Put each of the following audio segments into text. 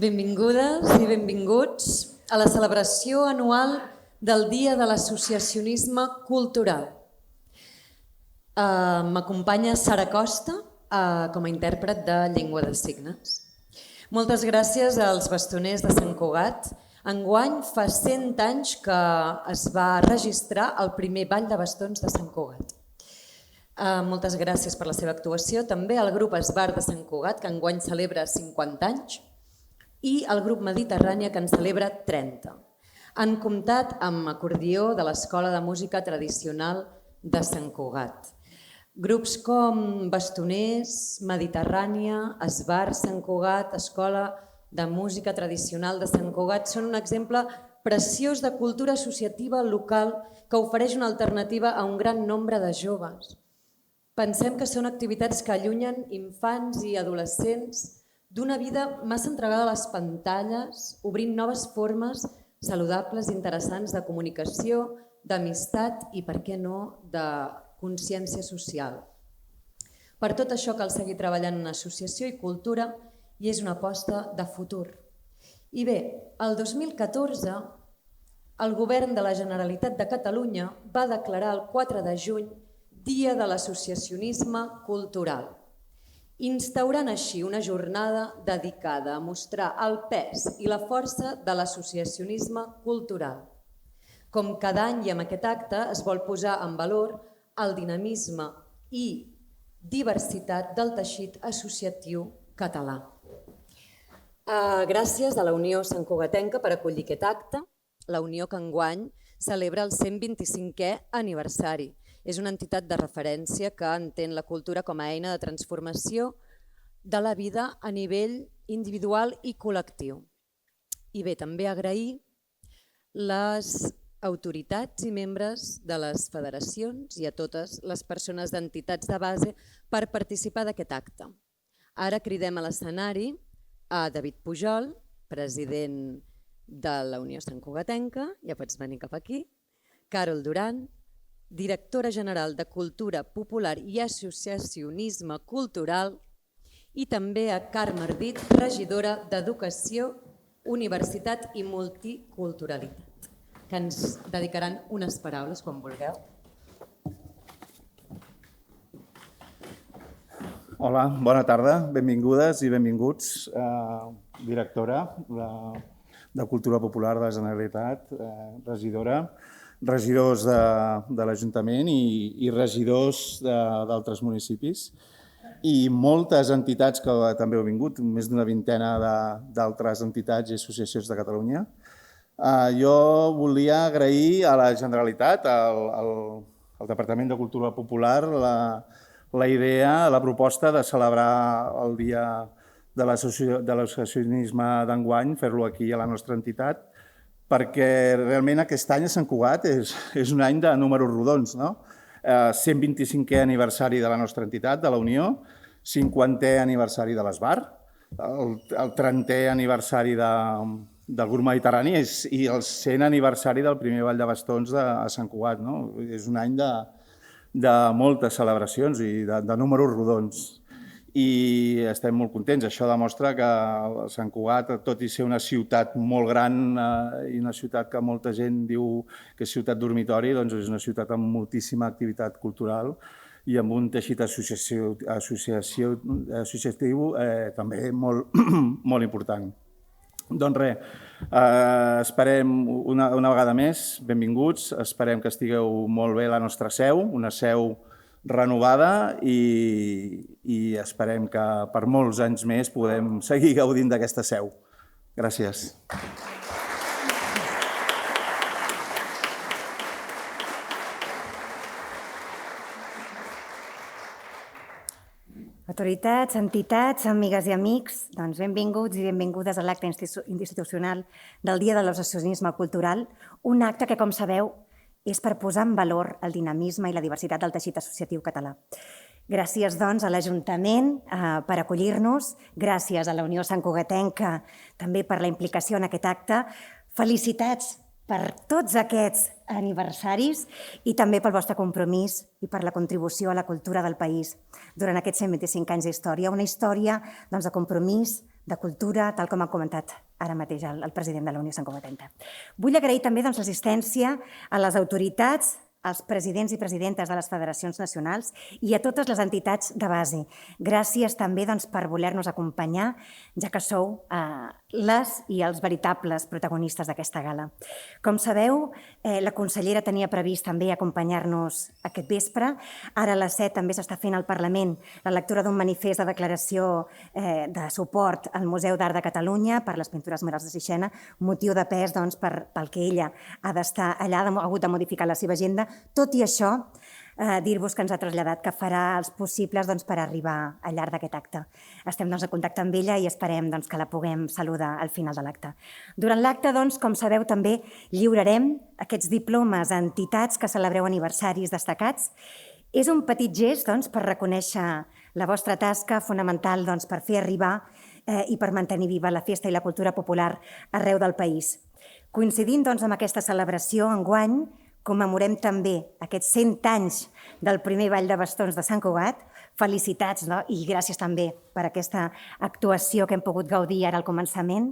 Benvingudes i benvinguts a la celebració anual del Dia de l'Associacionisme Cultural. M'acompanya Sara Costa com a intèrpret de llengua de signes. Moltes gràcies als bastoners de Sant Cugat. Enguany fa 100 anys que es va registrar el primer ball de bastons de Sant Cugat. Moltes gràcies per la seva actuació. També al grup Esbar de Sant Cugat, que enguany celebra 50 anys, i el grup Mediterrània, que en celebra 30. Han comptat amb acordió de l'Escola de Música Tradicional de Sant Cugat. Grups com Bastoners, Mediterrània, Esbar Sant Cugat, Escola de Música Tradicional de Sant Cugat són un exemple preciós de cultura associativa local que ofereix una alternativa a un gran nombre de joves. Pensem que són activitats que allunyen infants i adolescents d'una vida massa entregada a les pantalles, obrint noves formes saludables i interessants de comunicació, d'amistat i, per què no, de consciència social. Per tot això cal seguir treballant en associació i cultura i és una aposta de futur. I bé, el 2014 el Govern de la Generalitat de Catalunya va declarar el 4 de juny Dia de l'Associacionisme Cultural, instaurant així una jornada dedicada a mostrar el pes i la força de l'associacionisme cultural. Com cada any i amb aquest acte es vol posar en valor el dinamisme i diversitat del teixit associatiu català. Gràcies a la Unió Santcugatenca per acollir aquest acte, la Unió que enguany celebra el 125è aniversari. És una entitat de referència que entén la cultura com a eina de transformació de la vida a nivell individual i col·lectiu. I bé, també agrair les autoritats i membres de les federacions i a totes les persones d'entitats de base per participar d'aquest acte. Ara cridem a l'escenari a David Pujol, president de la Unió Santcugatenca, ja pots venir cap aquí, Carol Duran, directora general de Cultura Popular i Associacionisme Cultural, i també a Carme Ardit, regidora d'Educació, Universitat i Multiculturalitat, que ens dedicaran unes paraules quan vulgueu. Hola, bona tarda, benvingudes i benvinguts, directora de Cultura Popular de la Generalitat, regidors de l'Ajuntament i regidors d'altres municipis i moltes entitats que també heu vingut, més d'una vintena d'altres entitats i associacions de Catalunya. Jo volia agrair a la Generalitat, al Departament de Cultura Popular, la idea, la proposta de celebrar el Dia de l'Associacionisme d'enguany, fer-lo aquí a la nostra entitat, perquè realment aquest any a Sant Cugat és un any de números rodons, no? 125è aniversari de la nostra entitat, de la Unió, 50è aniversari de l'Esbar, el 30è aniversari del grup Mediterrani i el 100è aniversari del primer ball de bastons a Sant Cugat. És un any de moltes celebracions i de números rodons. I estem molt contents. Això demostra que Sant Cugat, tot i ser una ciutat molt gran i una ciutat que molta gent diu que és ciutat dormitori, doncs és una ciutat amb moltíssima activitat cultural i amb un teixit associatiu també molt important. Doncs res, esperem una vegada més, benvinguts, esperem que estigueu molt bé a la nostra seu, una seu renovada i esperem que per molts anys més podem seguir gaudint d'aquesta seu. Gràcies. Autoritats, entitats, amigues i amics, doncs benvinguts i benvingudes a l'acte institucional del Dia de l'Associacionisme Cultural, un acte que, com sabeu, és per posar en valor el dinamisme i la diversitat del teixit associatiu català. Gràcies, doncs, a l'Ajuntament per acollir-nos, gràcies a la Unió Santcugatenca també per la implicació en aquest acte. Felicitats per tots aquests aniversaris i també pel vostre compromís i per la contribució a la cultura del país durant aquests 125 anys d'història. Una història de compromís, de cultura, tal com ha comentat ara mateix el president de la Unió Santcugatenca. Vull agrair també l'assistència a les autoritats, als presidents i presidentes de les federacions nacionals i a totes les entitats de base. Gràcies també per voler-nos acompanyar, ja que sou les i els veritables protagonistes d'aquesta gala. Com sabeu, la consellera tenia previst també acompanyar-nos aquest vespre. Ara a les 7 també s'està fent al Parlament la lectura d'un manifest de declaració de suport al Museu d'Art de Catalunya per les pintures murals de Sixena, motiu de pes pel que ella ha d'estar allà, ha hagut de modificar la seva agenda. Tot i això, dir-vos que ens ha traslladat que farà els possibles per arribar al llarg d'aquest acte. Estem en contacte amb ella i esperem que la puguem saludar al final de l'acte. Durant l'acte, com sabeu, també lliurarem aquests diplomes a entitats que celebreu aniversaris destacats. És un petit gest per reconèixer la vostra tasca fonamental per fer arribar i per mantenir viva la festa i la cultura popular arreu del país. Coincidint amb aquesta celebració, enguany, commemorem també aquests 100 anys del primer Ball de Bastons de Sant Cugat. Felicitats i gràcies també per aquesta actuació que hem pogut gaudir ara al començament.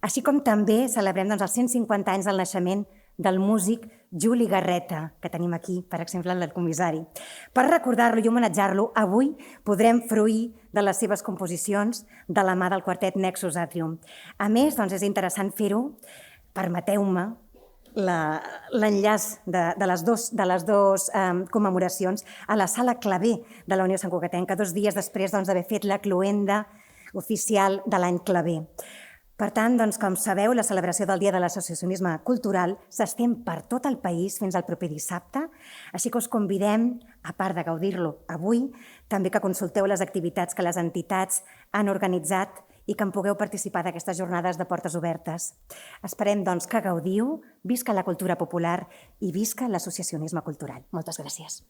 Així com també celebrem els 150 anys del naixement del músic Juli Garreta, que tenim aquí, per exemple, el comissari. Per recordar-lo i homenatjar-lo, avui podrem fruir de les seves composicions de la mà del quartet Nexus Atrium. A més, és interessant fer-ho, permeteu-me, l'enllaç de les dues commemoracions a la Sala Clavé de la Unió Santcugatenca, 2 dies després d'haver fet la cloenda oficial de l'any Clavé. Per tant, com sabeu, la celebració del Dia de l'Associacionisme Cultural s'estén per tot el país fins al proper dissabte, així que us convidem, a part de gaudir-lo avui, també que consulteu les activitats que les entitats han organitzat i que en pugueu participar d'aquestes jornades de portes obertes. Esperem, que gaudiu, visca la cultura popular i visca l'associacionisme cultural. Moltes gràcies.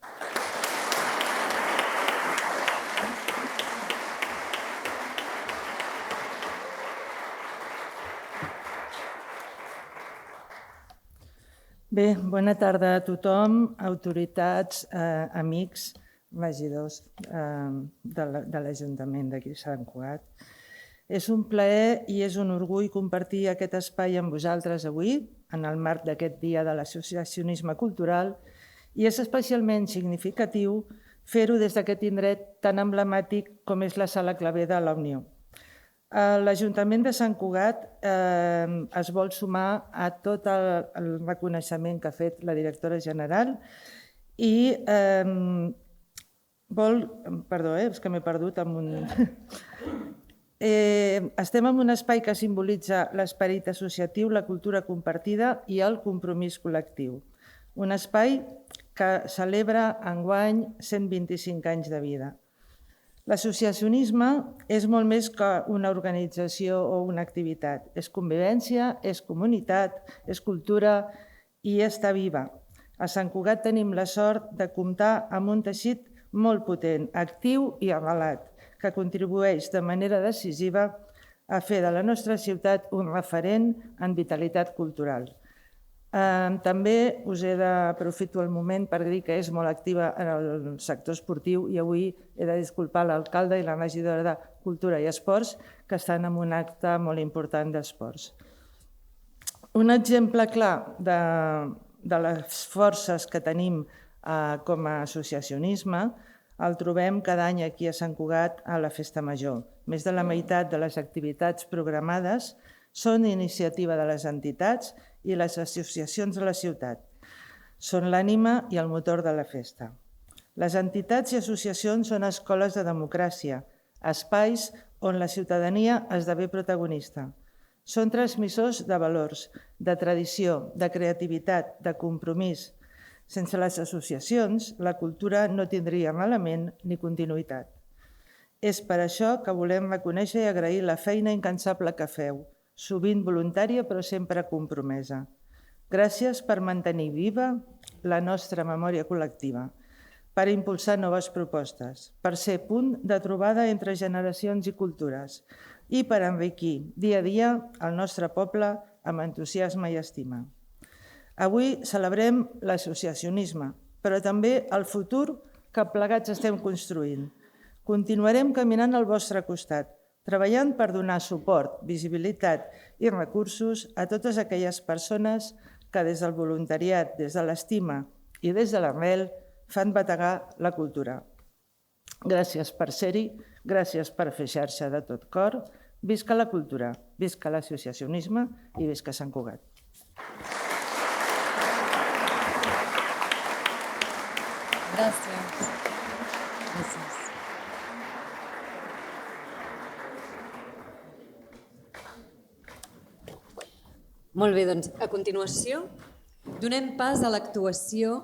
Bé, bona tarda a tothom, autoritats, amics, regidors de l'Ajuntament d'aquí Sant Cugat. És un plaer i és un orgull compartir aquest espai amb vosaltres avui, en el marc d'aquest Dia de l'Associacionisme Cultural, i és especialment significatiu fer-ho des d'aquest indret tan emblemàtic com és la Sala Clavé de la Unió. L'Ajuntament de Sant Cugat es vol sumar a tot el reconeixement que ha fet la directora general i vol... Perdó, és que m'he perdut amb un... Estem en un espai que simbolitza l'esperit associatiu, la cultura compartida i el compromís col·lectiu. Un espai que celebra enguany 125 anys de vida. L'associacionisme és molt més que una organització o una activitat. És convivència, és comunitat, és cultura i està viva. A Sant Cugat tenim la sort de comptar amb un teixit molt potent, actiu i avalat, que contribueix de manera decisiva a fer de la nostra ciutat un referent en vitalitat cultural. També us aprofito el moment per dir que és molt activa en el sector esportiu i avui he de disculpar l'alcalde i la regidora de Cultura i Esports que estan en un acte molt important d'esports. Un exemple clar de les forces que tenim com a associacionisme el trobem cada any aquí a Sant Cugat a la Festa Major. Més de la meitat de les activitats programades són iniciativa de les entitats i les associacions de la ciutat. Són l'ànima i el motor de la festa. Les entitats i associacions són escoles de democràcia, espais on la ciutadania esdevé protagonista. Són transmissors de valors, de tradició, de creativitat, de compromís. Sense les associacions, la cultura no tindria malament ni continuïtat. És per això que volem reconèixer i agrair la feina incansable que feu, sovint voluntària però sempre compromesa. Gràcies per mantenir viva la nostra memòria col·lectiva, per impulsar noves propostes, per ser punt de trobada entre generacions i cultures i per enriquir dia a dia el nostre poble amb entusiasme i estima. Avui celebrem l'associacionisme, però també el futur que plegats estem construint. Continuarem caminant al vostre costat, treballant per donar suport, visibilitat i recursos a totes aquelles persones que des del voluntariat, des de l'estima i des de l'arrel fan bategar la cultura. Gràcies per ser-hi, gràcies per fer xarxa de tot cor. Visca la cultura, visca l'associacionisme i visca Sant Cugat. Gràcies. Gràcies. Molt bé, doncs, a continuació donem pas a l'actuació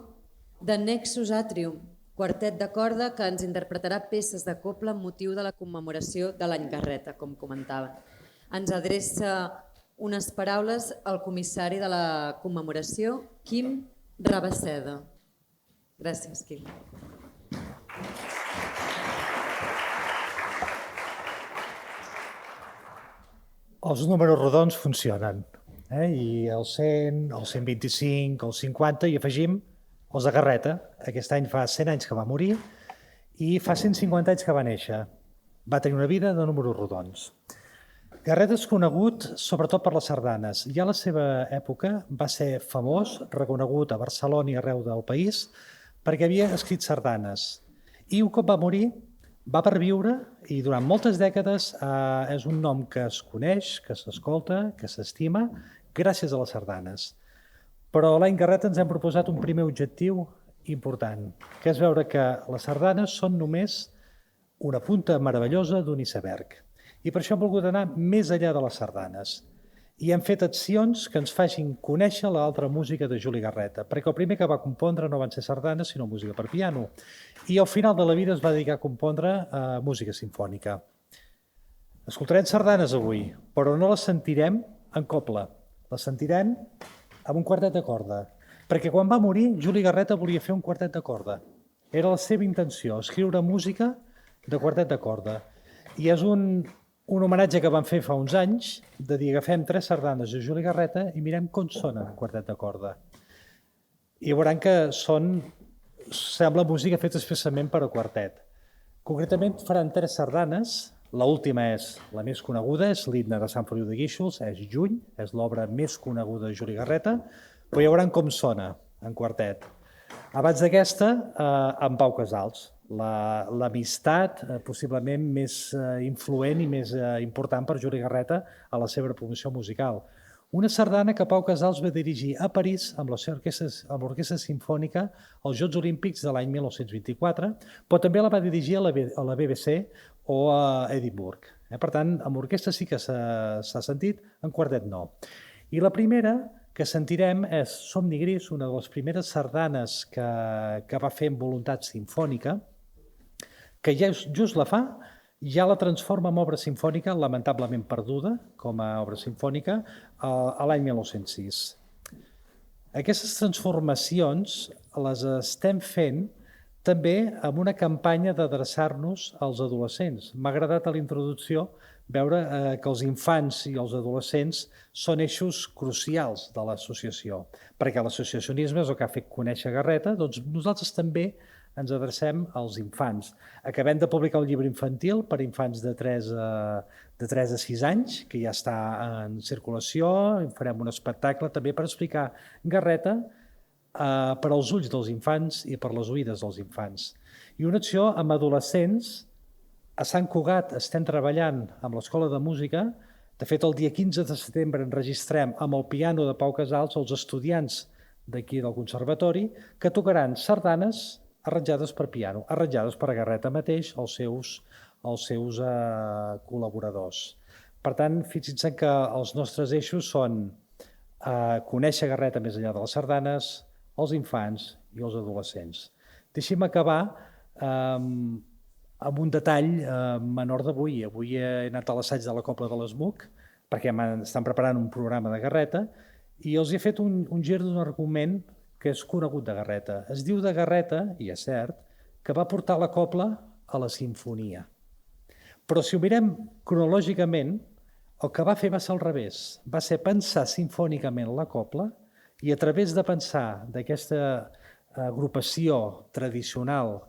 de Nexus Atrium, quartet de corda que ens interpretarà peces de cobla amb motiu de la commemoració de l'any Garreta, com comentava. Ens adreça unes paraules al comissari de la commemoració, Quim Rabaseda. Gràcies, Quim. Els números rodons funcionen, i el 100, el 125, el 50, i afegim els de Garreta. Aquest any fa 100 anys que va morir i fa 150 anys que va néixer. Va tenir una vida de números rodons. Garreta és conegut sobretot per les sardanes. Ja a la seva època va ser famós, reconegut a Barcelona i arreu del país, perquè havia escrit sardanes. I un cop va morir, va perviure i durant moltes dècades és un nom que es coneix, que s'escolta, que s'estima, gràcies a les sardanes. Però l'any Garreta ens hem proposat un primer objectiu important, que és veure que les sardanes són només una punta meravellosa d'un iceberg. I per això hem volgut anar més enllà de les sardanes. I hem fet accions que ens facin conèixer l'altra música de Juli Garreta, perquè el primer que va compondre no van ser sardanes, sinó música per piano. I al final de la vida es va dedicar a compondre música simfònica. Escoltarem sardanes avui, però no les sentirem en cobla. Les sentirem amb un quartet de corda. Perquè quan va morir, Juli Garreta volia fer un quartet de corda. Era la seva intenció, escriure música de quartet de corda. I és un homenatge que van fer fa uns anys, de dir, agafem 3 sardanes de Juli Garreta i mirem com sonen un quartet de corda. I veuran que sembla música feta especialment per a quartet. Concretament faran 3 sardanes, l'última és la més coneguda, és l'himne de Sant Feliu de Guíxols, és Juny, és l'obra més coneguda de Juli Garreta, però ja veuran com sona en quartet. Abans d'aquesta, en Pau Casals, l'amistat possiblement més influent i més important per Juli Garreta a la seva promoció musical. Una sardana que Pau Casals va dirigir a París amb l'Orquestra Simfònica als Jocs Olímpics de l'any 1924, però també la va dirigir a la BBC o a Edimburg. Per tant, amb orquestra sí que s'ha sentit, en quartet no. I la primera que sentirem és Somni Gris, una de les primeres sardanes que va fer amb voluntat simfònica, que ja just la fa, ja la transforma en obra simfònica, lamentablement perduda com a obra simfònica, a l'any 1906. Aquestes transformacions les estem fent també amb una campanya d'adreçar-nos als adolescents. M'ha agradat a la introducció veure que els infants i els adolescents són eixos crucials de l'associació, perquè l'associacionisme és el que ha fet conèixer Garreta, doncs nosaltres també ens adrecem als infants. Acabem de publicar un llibre infantil per infants de 3 a 6 anys, que ja està en circulació, farem un espectacle també per explicar Garreta per als ulls dels infants i per les oïdes dels infants. I una acció amb adolescents. A Sant Cugat estem treballant amb l'Escola de Música. De fet, el dia 15 de setembre enregistrem amb el piano de Pau Casals els estudiants d'aquí del Conservatori que tocaran sardanes arranjades per piano, arranjades per Garreta mateix, els seus col·laboradors. Per tant, fixin-se que els nostres eixos són conèixer Garreta més enllà de les sardanes, els infants i els adolescents. Deixi'm acabar amb un detall menor d'avui. Avui he anat a l'assaig de la Cobla de l'Esmuc perquè estan preparant un programa de Garreta i els he fet un gir d'un argument que és conegut de Garreta. Es diu de Garreta, i és cert, que va portar la cobla a la simfonia. Però si ho mirem cronològicament, el que va fer va ser al revés. Va ser pensar simfònicament la cobla i a través de pensar d'aquesta agrupació tradicional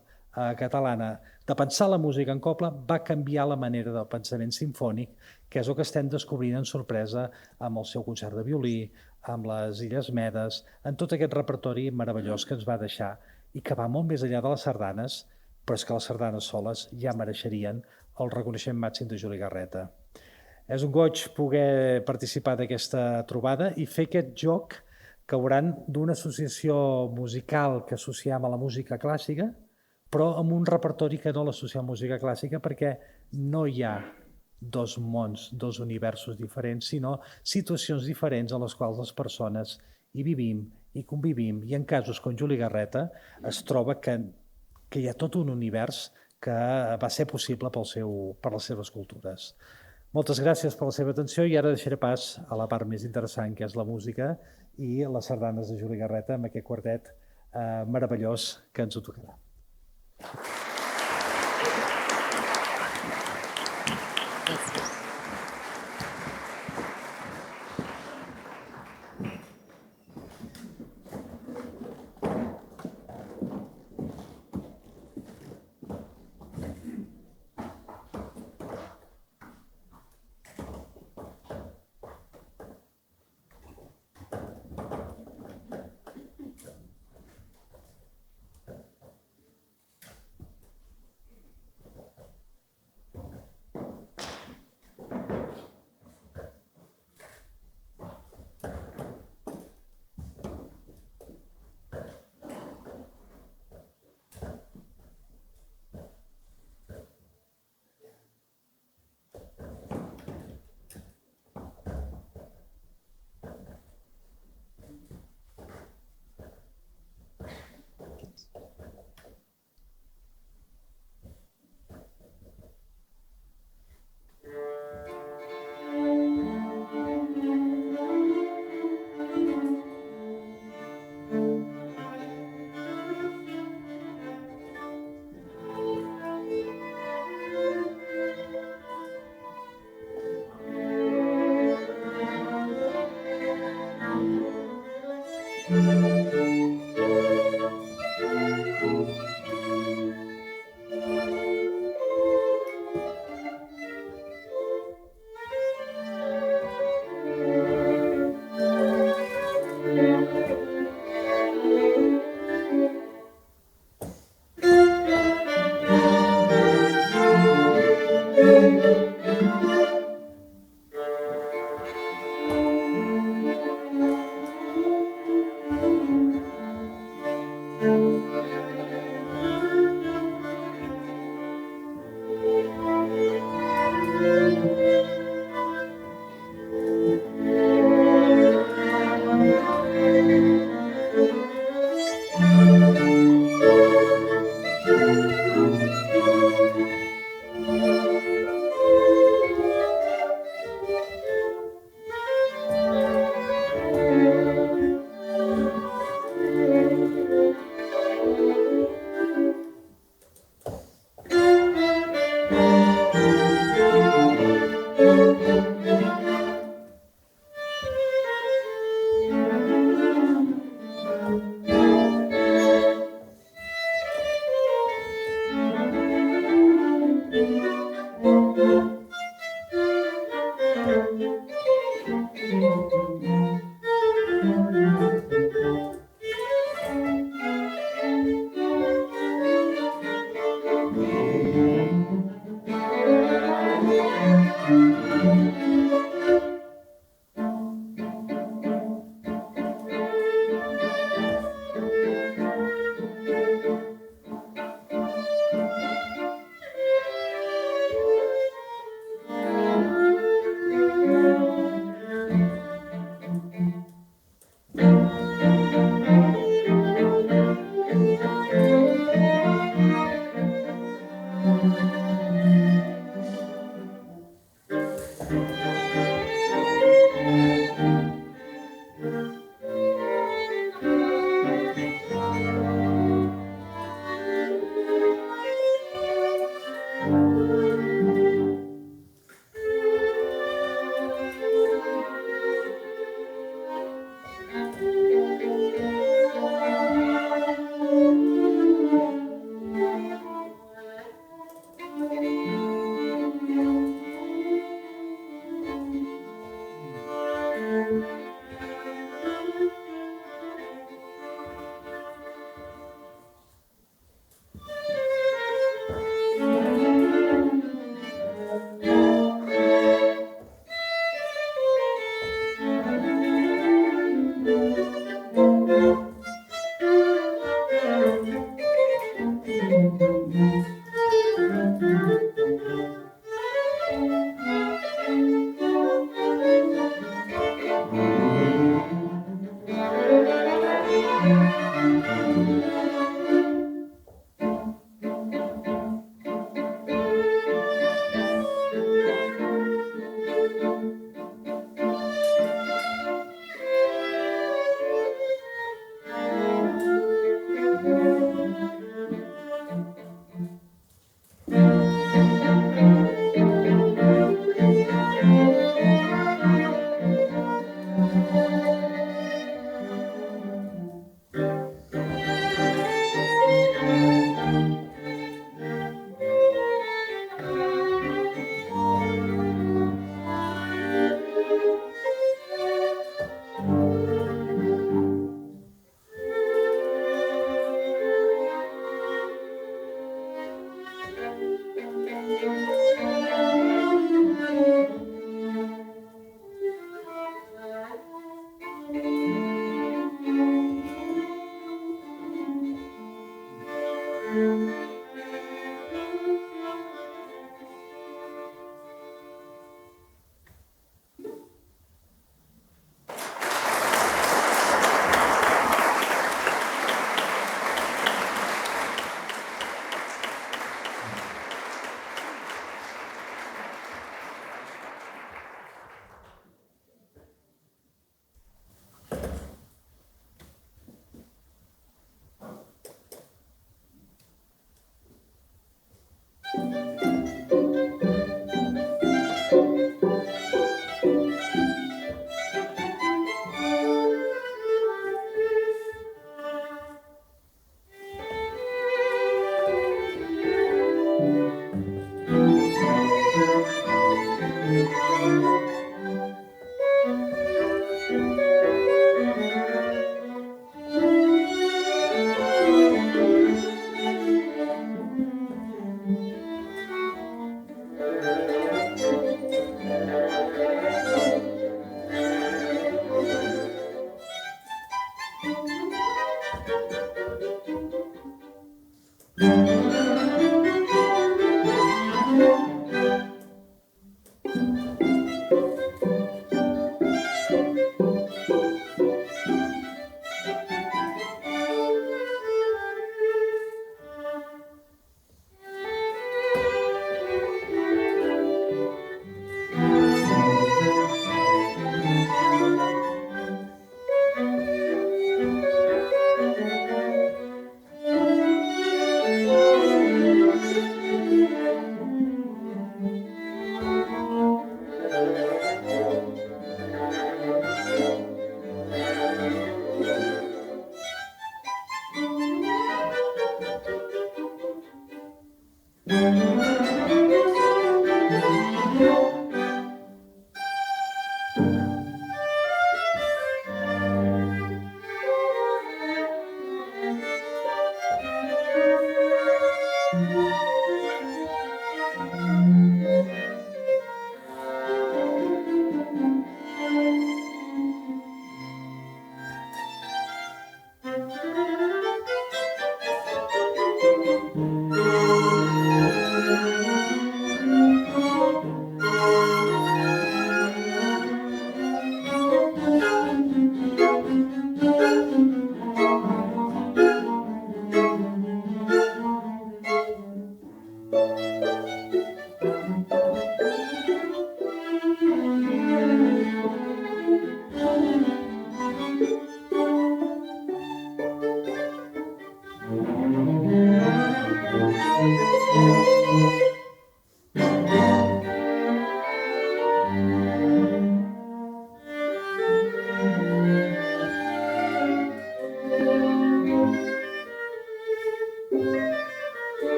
catalana, de pensar la música en cobla, va canviar la manera del pensament simfònic, que és el que estem descobrint en sorpresa amb el seu concert de violí, amb les Illes Medes, en tot aquest repertori meravellós que ens va deixar i que va molt més enllà de les sardanes, però és que les sardanes soles ja mereixerien el reconeixement màxim de Juli Garreta. És un goig poder participar d'aquesta trobada i fer aquest joc que hauran d'una associació musical que associem a la música clàssica, però amb un repertori que no l'associa a la música clàssica perquè no hi ha dos mons, dos universos diferents, sinó situacions diferents a les quals les persones hi vivim, hi convivim, i en casos com Juli Garreta es troba que hi ha tot un univers que va ser possible per les seves cultures. Moltes gràcies per la seva atenció i ara deixaré pas a la part més interessant, que és la música i les sardanes de Juli Garreta amb aquest quartet meravellós que ens ho tocarà. Gràcies.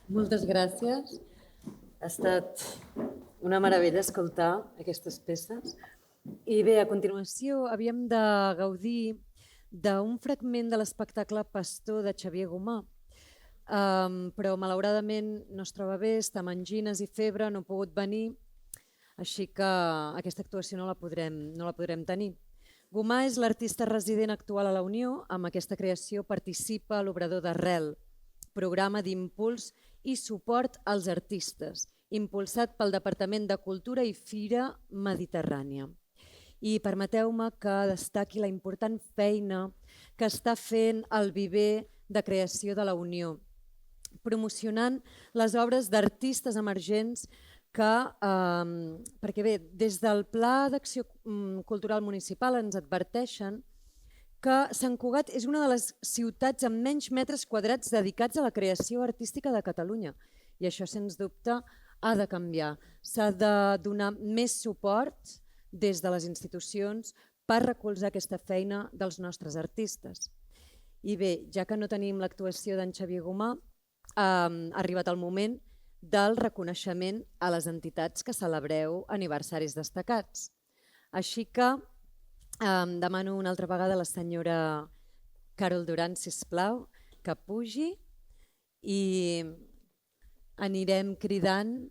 Moltes gràcies. Ha estat una meravella escoltar aquestes peces. I bé, a continuació havíem de gaudir d'un fragment de l'espectacle Pastor de Xavier Gomà, però malauradament no es troba bé, està amb angines i febre, no ha pogut venir, així que aquesta actuació no la podrem tenir. Gomà és l'artista resident actual a la Unió. Amb aquesta creació participa a l'obrador d'Arrel, programa d'impuls i suport als artistes, impulsat pel Departament de Cultura i Fira Mediterrània. I permeteu-me que destaqui la important feina que està fent el Viver de Creació de la Unió, promocionant les obres d'artistes emergents perquè bé, des del Pla d'Acció Cultural Municipal ens adverteixen que Sant Cugat és una de les ciutats amb menys metres quadrats dedicats a la creació artística de Catalunya. I això, sens dubte, ha de canviar. S'ha de donar més suport des de les institucions per recolzar aquesta feina dels nostres artistes. I bé, ja que no tenim l'actuació d'en Xavier Gomà, ha arribat el moment del reconeixement a les entitats que celebreu aniversaris destacats. Així que demano una altra vegada a la senyora Carol Duran, sisplau, que pugi i anirem cridant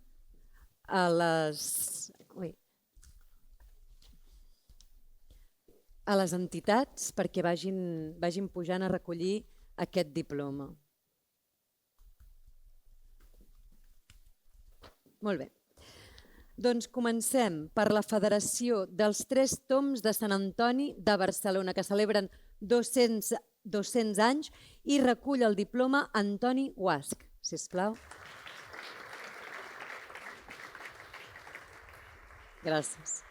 a les entitats perquè vagin pujant a recollir aquest diploma. Molt bé. Doncs comencem per la Federació dels Tres Tombs de Sant Antoni de Barcelona, que celebren 200 anys i recull el diploma Antoni Guasch. Sisplau. Gràcies.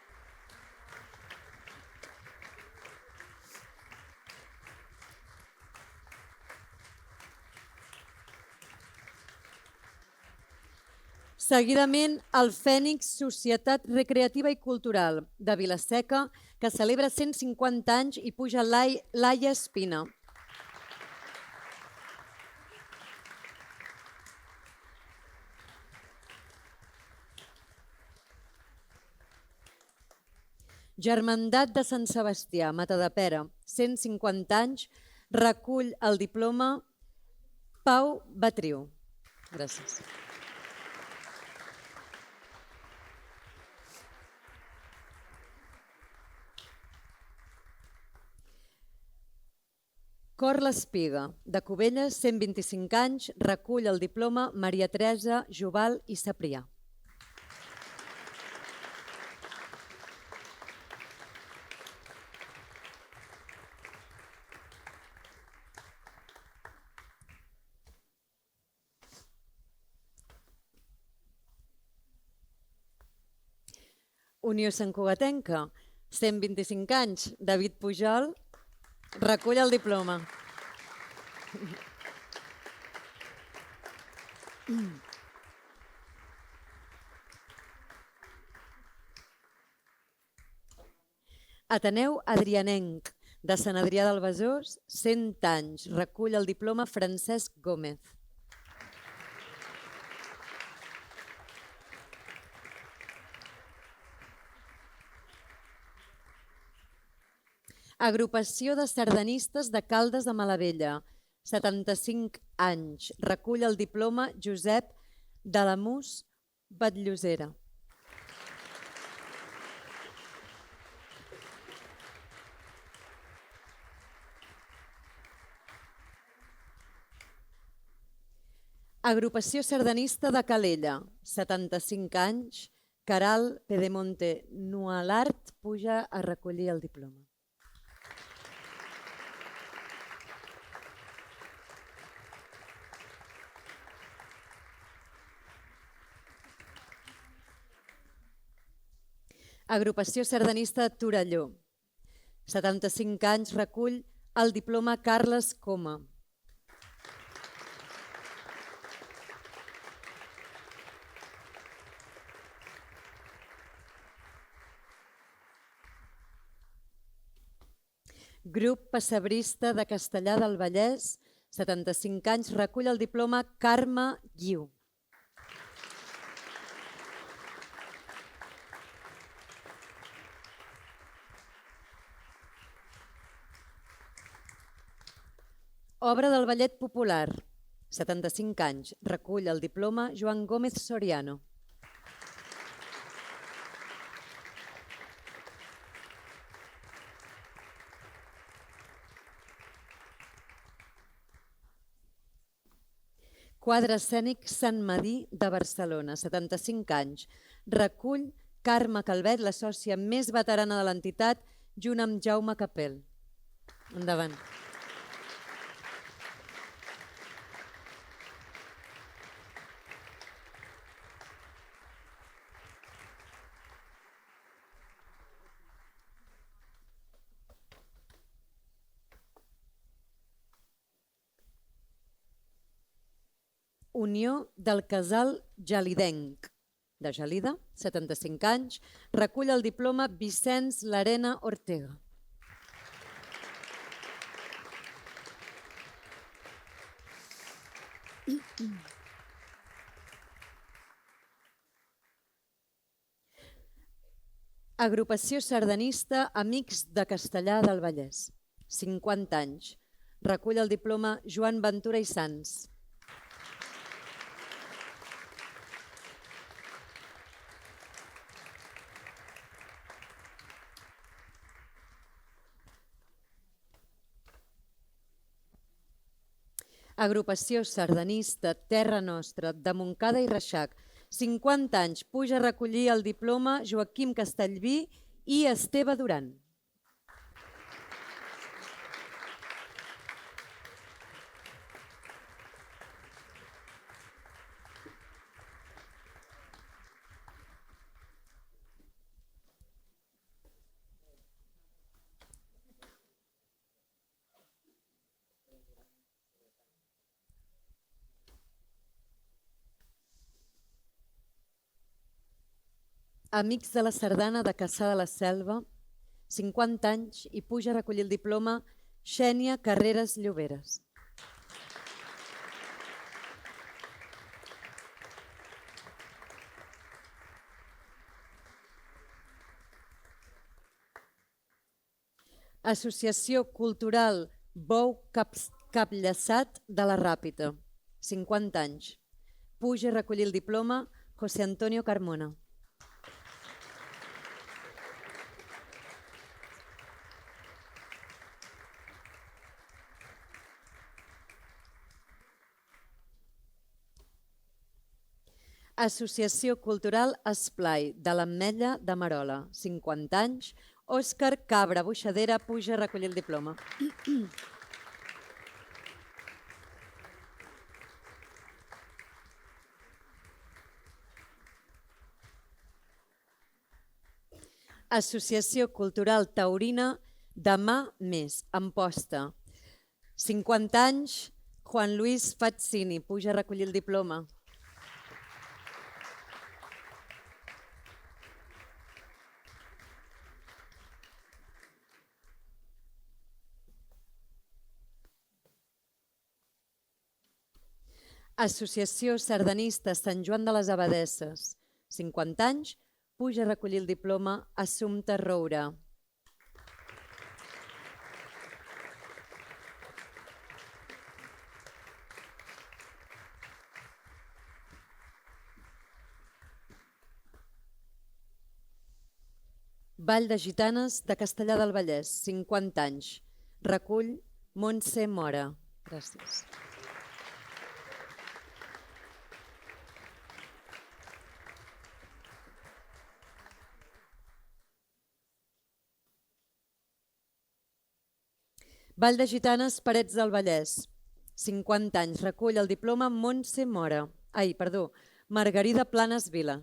Seguidament, el Fènix Societat Recreativa i Cultural de Vila-seca, que celebra 150 anys i puja Laia Espina. Germandat de Sant Sebastià, Matadepera, 150 anys, recull el diploma Pau Batriu. Gràcies. Cor l'Espiga, de Cubelles, 125 anys, recull el diploma Maria Teresa Jubal i Saprià. Unió Santcugatenca, 125 anys, David Pujol, recull el diploma. Ateneu Adrianenc, de Sant Adrià del Besòs, 100 anys, recull el diploma Francesc Gómez. Agrupació de Sardanistes de Caldes de Malavella, 75 anys, recull el diploma Josep d'Alamús Batllosera. Agrupació Sardanista de Calella, 75 anys, Caral Pedemonte Nualart puja a recollir el diploma. Agrupació Sardanista de Torelló, 75 anys, recull el diploma Carles Coma. Grup Pessebrista de Castellar del Vallès, 75 anys, recull el diploma Carme Guiu. Obra del Ballet Popular, 75 anys, recull el diploma Joan Gómez Soriano. Quadre escènic Sant Madí de Barcelona, 75 anys, recull Carme Calvet, la sòcia més veterana de l'entitat, junt amb Jaume Capel. Endavant. Unió del Casal Gelidenc, de Gelida, 75 anys, recull el diploma Vicenç Larena Ortega. Agrupació sardanista Amics de Castellar del Vallès. 50 anys. Recull el diploma Joan Ventura i Sans. Agrupació sardanista Terra Nostra de Montcada i Reixac. 50 anys. Puja a recollir el diploma Joaquim Castellví i Esteve Duran. Amics de la Sardana de Cassà de la Selva, 50 anys, i puja a recollir el diploma Xènia Carreras Lloberes. Associació Cultural Bou Capllaçat de la Ràpita, 50 anys. Puja a recollir el diploma José Antonio Carmona. Associació Cultural Esplai de l'Ametlla de Merola, 50 anys. Òscar Cabra Buixadera puja a recollir el diploma. Associació Cultural Taurina Demà Més, Amposta, 50 anys. Juan Luis Fazzini puja a recollir el diploma. Associació Sardanista Sant Joan de les Abadesses, 50 anys, puja a recollir el diploma Assumpta Roura. Vall de Gitanes de Castellar del Vallès, 50 anys. Recull Montse Mora. Gràcies. Vall de Gitanes, Parets del Vallès, 50 anys. Recull el diploma Montse Mora. Margarida Planes Vila.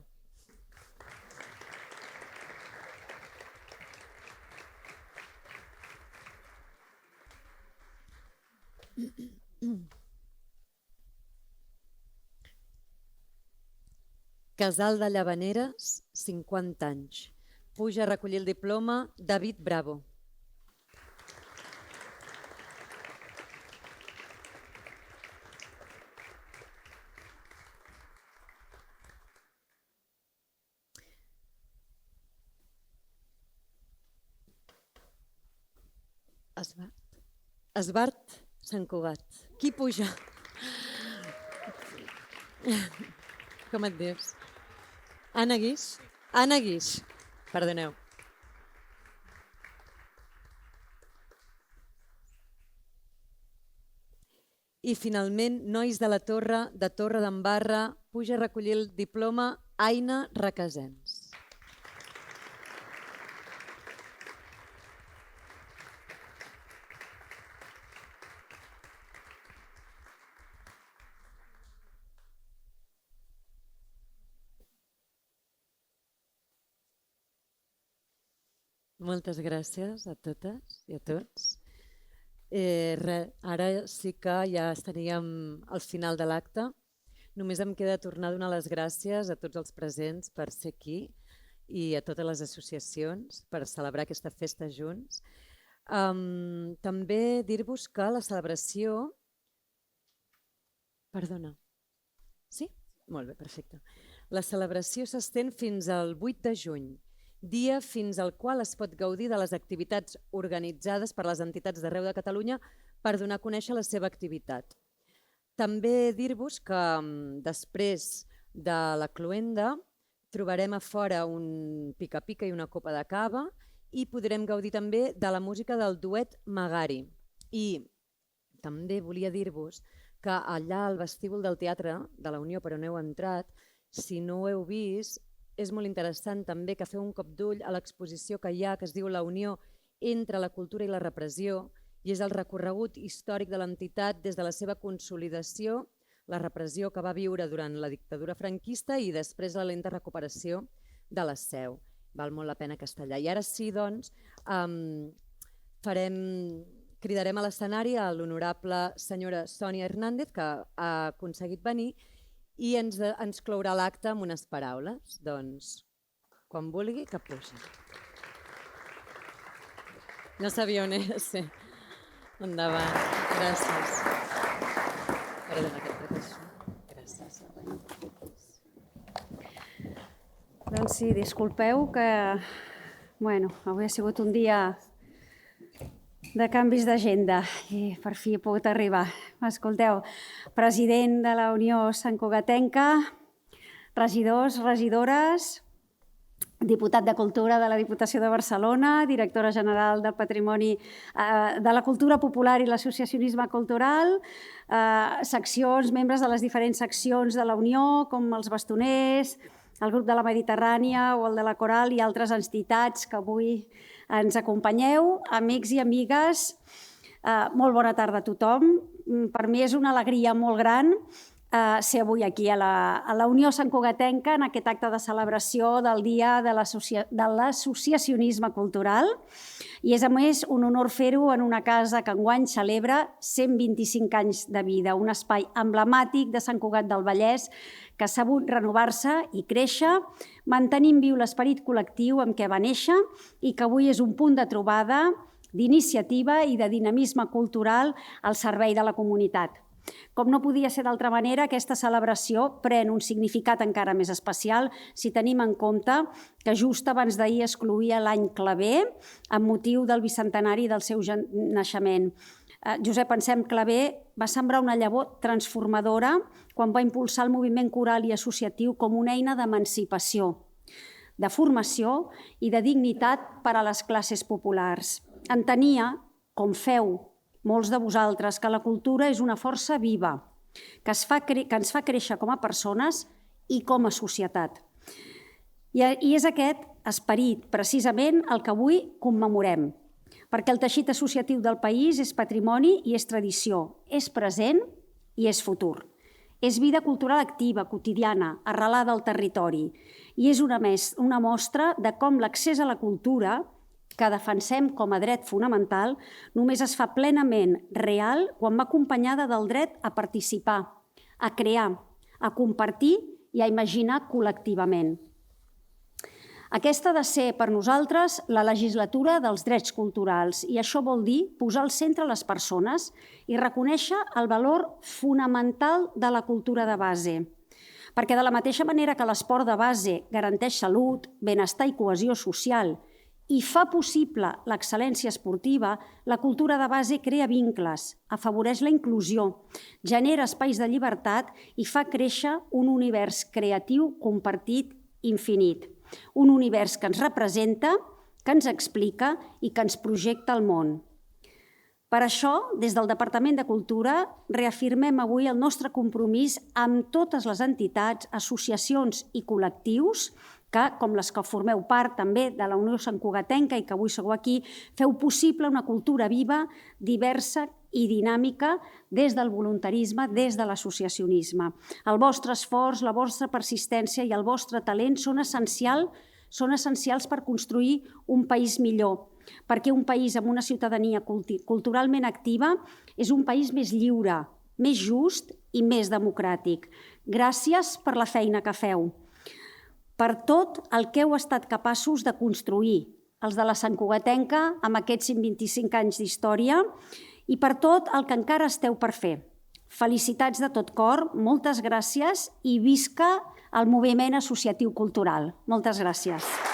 Casal de Llavaneres, 50 anys. Puja a recollir el diploma David Bravo. Esbart Sant Cugat. Qui puja? Com et dius? Anna Guix? Anna Guix. Perdoneu. I finalment, nois de la Torre, de Torre d'Embarra, puja a recollir el diploma Aina Requesens. Moltes gràcies a totes i a tots. Ara sí que ja estaríem al final de l'acte. Només em queda tornar a donar les gràcies a tots els presents per ser aquí i a totes les associacions per celebrar aquesta festa junts. També dir-vos que la celebració Perdona. Sí? Molt bé, perfecte. La celebració s'estén fins al 8 de juny, dia fins al qual es pot gaudir de les activitats organitzades per les entitats d'arreu de Catalunya per donar a conèixer la seva activitat. També dir-vos que després de la cloenda trobarem a fora un pica-pica i una copa de cava i podrem gaudir també de la música del duet Magari. I també volia dir-vos que allà al vestíbul del Teatre de la Unió, per on heu entrat, si no ho heu vist, és molt interessant també que feu un cop d'ull a l'exposició que hi ha, que es diu La Unió entre la cultura i la repressió, i és el recorregut històric de l'entitat des de la seva consolidació, la repressió que va viure durant la dictadura franquista i després la lenta recuperació de la seu. Val molt la pena que està allà. I ara sí, doncs, cridarem a l'escenari a l'honorable senyora Sònia Hernández, que ha aconseguit venir, i ens clourà l'acte amb unes paraules. Doncs, quan vulgui, que pugi. No sabia on és, sí. Endavant. Gràcies. Perdona que et pateixo. Gràcies. Doncs sí, disculpeu que avui ha sigut un dia de canvis d'agenda i per fi he pogut arribar. Escolteu, president de la Unió Santcugatenca, regidors, regidores, diputat de Cultura de la Diputació de Barcelona, directora general del Patrimoni de la Cultura Popular i l'Associacionisme Cultural, seccions, membres de les diferents seccions de la Unió, com els bastoners, el grup de la Mediterrània o el de la Coral i altres entitats que avui ens acompanyeu, amics i amigues, molt bona tarda a tothom. Per mi és una alegria molt gran ser avui aquí a la Unió Santcugatenca en aquest acte de celebració del Dia de l'Associacionisme Cultural i és a més un honor fer-ho en una casa que enguany celebra 125 anys de vida, un espai emblemàtic de Sant Cugat del Vallès que ha sabut renovar-se i créixer, mantenint viu l'esperit col·lectiu amb què va néixer i que avui és un punt de trobada, d'iniciativa i de dinamisme cultural al servei de la comunitat. Com no podia ser d'altra manera, aquesta celebració pren un significat encara més especial si tenim en compte que just abans d'ahir es cloïa l'any Clavé amb motiu del bicentenari del seu naixement. Josep Anselm Clavé va sembrar una llavor transformadora quan va impulsar el moviment coral i associatiu com una eina d'emancipació, de formació i de dignitat per a les classes populars. Entenia, com feu molts de vosaltres, que la cultura és una força viva, que ens fa créixer com a persones i com a societat. I és aquest esperit, precisament, el que avui commemorem, perquè el teixit associatiu del país és patrimoni i és tradició, és present i és futur. És vida cultural activa, quotidiana, arrelada al territori, i és una mostra de com l'accés a la cultura que defensem com a dret fonamental, només es fa plenament real quan va acompanyada del dret a participar, a crear, a compartir i a imaginar col·lectivament. Aquesta ha de ser per nosaltres la legislatura dels drets culturals i això vol dir posar al centre les persones i reconèixer el valor fonamental de la cultura de base. Perquè de la mateixa manera que l'esport de base garanteix salut, benestar i cohesió social i fa possible l'excel·lència esportiva, la cultura de base crea vincles, afavoreix la inclusió, genera espais de llibertat i fa créixer un univers creatiu compartit infinit. Un univers que ens representa, que ens explica i que ens projecta al món. Per això, des del Departament de Cultura, reafirmem avui el nostre compromís amb totes les entitats, associacions i col·lectius que, com les que formeu part també de la Unió Santcugatenca i que avui sou aquí, feu possible una cultura viva, diversa i dinàmica des del voluntarisme, des de l'associacionisme. El vostre esforç, la vostra persistència i el vostre talent són essencials per construir un país millor, perquè un país amb una ciutadania culturalment activa és un país més lliure, més just i més democràtic. Gràcies per la feina que feu, per tot el que heu estat capaços de construir, els de la Santcugatenca amb aquests 125 anys d'història, i per tot el que encara esteu per fer. Felicitats de tot cor, moltes gràcies i visca el moviment associatiu cultural. Moltes gràcies.